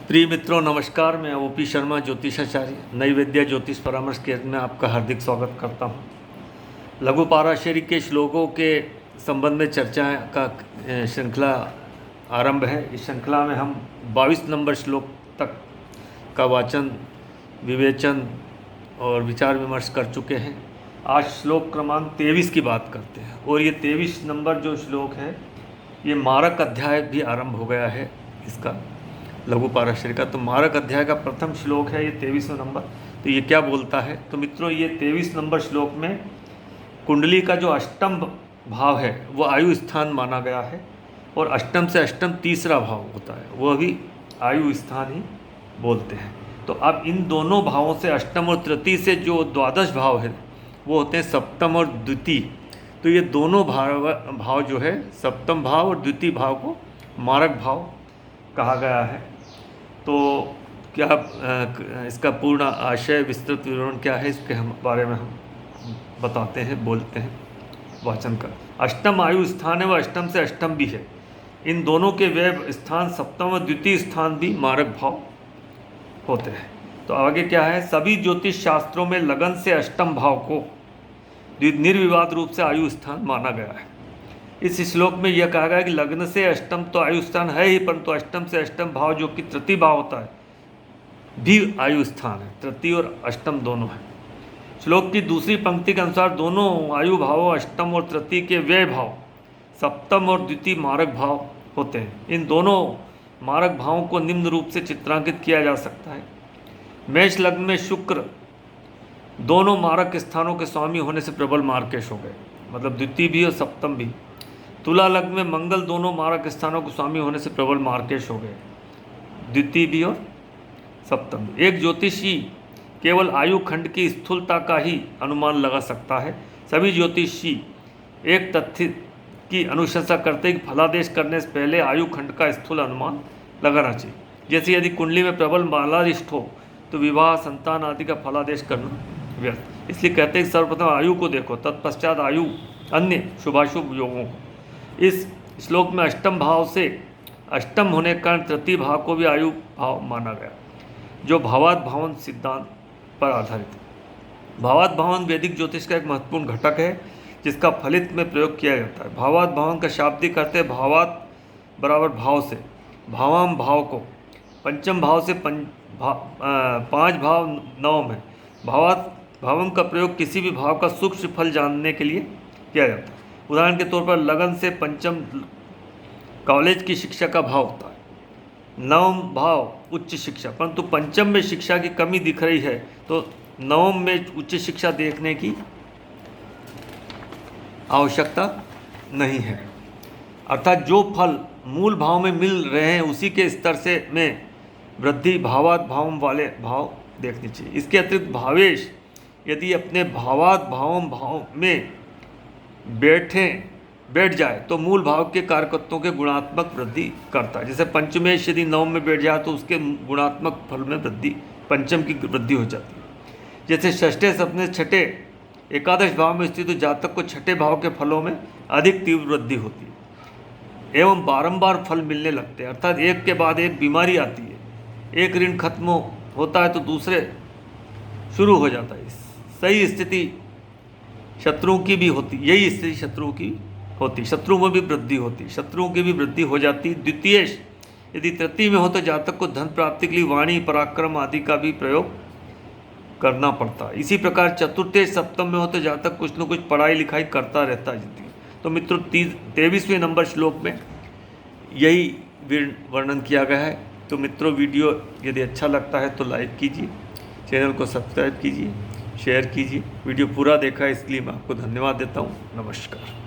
प्रिय मित्रों नमस्कार। मैं ओपी शर्मा ज्योतिषाचार्य नैवेद्य ज्योतिष परामर्श केंद्र में आपका हार्दिक स्वागत करता हूं। लघु पाराशरी के श्लोकों के संबंध में चर्चा का श्रृंखला आरंभ है। इस श्रृंखला में हम 22 नंबर श्लोक तक का वाचन, विवेचन और विचार विमर्श कर चुके हैं। आज श्लोक क्रमांक 23 की बात करते हैं और ये 23 नंबर जो श्लोक है ये मारक अध्याय भी आरंभ हो गया है इसका, लघु पाराशरी का। तो मारक अध्याय का प्रथम श्लोक है ये 23वां नंबर। तो ये क्या बोलता है? तो मित्रों ये 23 नंबर श्लोक में कुंडली का जो अष्टम भाव है वो आयु स्थान माना गया है और अष्टम से अष्टम तीसरा भाव होता है, वह भी आयु स्थान ही बोलते हैं। तो अब इन दोनों भावों से अष्टम और तृतीय से जो द्वादश भाव है वो होते हैं सप्तम और द्वितीय। तो ये दोनों भाव जो है सप्तम भाव और द्वितीय भाव को मारक भाव कहा गया है। तो क्या इसका पूर्ण आशय विस्तृत विवरण क्या है इसके बारे में हम बताते हैं, बोलते हैं वाचन कर। अष्टम आयु स्थान है वह अष्टम से अष्टम भी है। इन दोनों के व्यय स्थान सप्तम और द्वितीय स्थान भी मारक भाव होते हैं। तो आगे क्या है? सभी ज्योतिष शास्त्रों में लगन से अष्टम भाव को निर्विवाद रूप से आयु स्थान माना गया है। इस श्लोक में यह कहा गया है कि लग्न से अष्टम तो आयु स्थान है ही, परंतु अष्टम से अष्टम भाव जो कि तृतीय भाव होता है भी आयु स्थान है। तृतीय और अष्टम दोनों है। श्लोक की दूसरी पंक्ति के अनुसार दोनों आयु भावों अष्टम और तृतीय के व्यय भाव सप्तम और द्वितीय मारक भाव होते हैं। इन दोनों मारक भावों को निम्न रूप से चित्रांकित किया जा सकता है। मेष लग्न में शुक्र दोनों मारक स्थानों के स्वामी होने से प्रबल मार्केश हो गए, मतलब द्वितीय भी और सप्तम भी। तुला लग्न में मंगल दोनों मारक स्थानों के स्वामी होने से प्रबल मार्केश हो गए, द्वितीय भी और सप्तम भी। एक ज्योतिषी केवल आयु खंड की स्थूलता का ही अनुमान लगा सकता है। सभी ज्योतिषी एक तथ्य की अनुशंसा करते हैं कि फलादेश करने से पहले आयु खंड का स्थूल अनुमान लगाना चाहिए। जैसे यदि कुंडली में प्रबल बालारिष्ट हो तो विवाह, संतान आदि का फलादेश करना व्यर्थ। इसलिए कहते हैं कि सर्वप्रथम आयु को देखो, तत्पश्चात आयु अन्य शुभाशुभ योगों को। इस श्लोक में अष्टम भाव से अष्टम होने के कारण तृतीय भाव को भी आयु भाव माना गया, जो भावात भावन सिद्धांत पर आधारित है। भावात भावन वैदिक ज्योतिष का एक महत्वपूर्ण घटक है जिसका फलित में प्रयोग किया जाता है। भावात भावन का शाब्दिक अर्थ है भावात बराबर भाव से। भावाम भाव को पंचम भाव से पाँच भाव नवम है। भावात भावम का प्रयोग किसी भी भाव का सूक्ष्म फल जानने के लिए किया जाता है। उदाहरण के तौर पर लगन से पंचम कॉलेज की शिक्षा का भाव होता है, नवम भाव उच्च शिक्षा। परंतु पंचम में शिक्षा की कमी दिख रही है तो नवम में उच्च शिक्षा देखने की आवश्यकता नहीं है। अर्थात जो फल मूल भाव में मिल रहे हैं उसी के स्तर से में वृद्धि भावात भावम वाले भाव देखनी चाहिए। इसके अतिरिक्त भावेश यदि अपने भावात भावम भाव में बैठ जाए तो मूल भाव के कारकत्वों के गुणात्मक वृद्धि करता है। जैसे पंचमेश यदि नवम में बैठ जाए तो उसके गुणात्मक फल में वृद्धि, पंचम की वृद्धि हो जाती है। जैसे षष्ठे सप्तमे छठे एकादश भाव में स्थित तो जातक को छठे भाव के फलों में अधिक तीव्र वृद्धि होती है एवं बारंबार फल मिलने लगते हैं। अर्थात एक के बाद एक बीमारी आती है, एक ऋण खत्म होता है तो दूसरे शुरू हो जाता है। सही स्थिति शत्रुओं की भी होती, यही स्थिति शत्रुओं की होती, शत्रुओं में भी वृद्धि होती, शत्रुओं की भी वृद्धि हो जाती। द्वितीयेश यदि तृतीय में हो तो जातक को धन प्राप्ति के लिए वाणी, पराक्रम आदि का भी प्रयोग करना पड़ता है। इसी प्रकार चतुर्थेश सप्तम में हो तो जातक कुछ न कुछ पढ़ाई लिखाई करता रहता है जिंदगी। तो मित्रों 23वें नंबर श्लोक में यही वर्णन किया गया है। तो मित्रों वीडियो यदि अच्छा लगता है तो लाइक कीजिए, चैनल को सब्सक्राइब कीजिए, शेयर कीजिए। वीडियो पूरा देखा है इसलिए मैं आपको धन्यवाद देता हूँ। नमस्कार।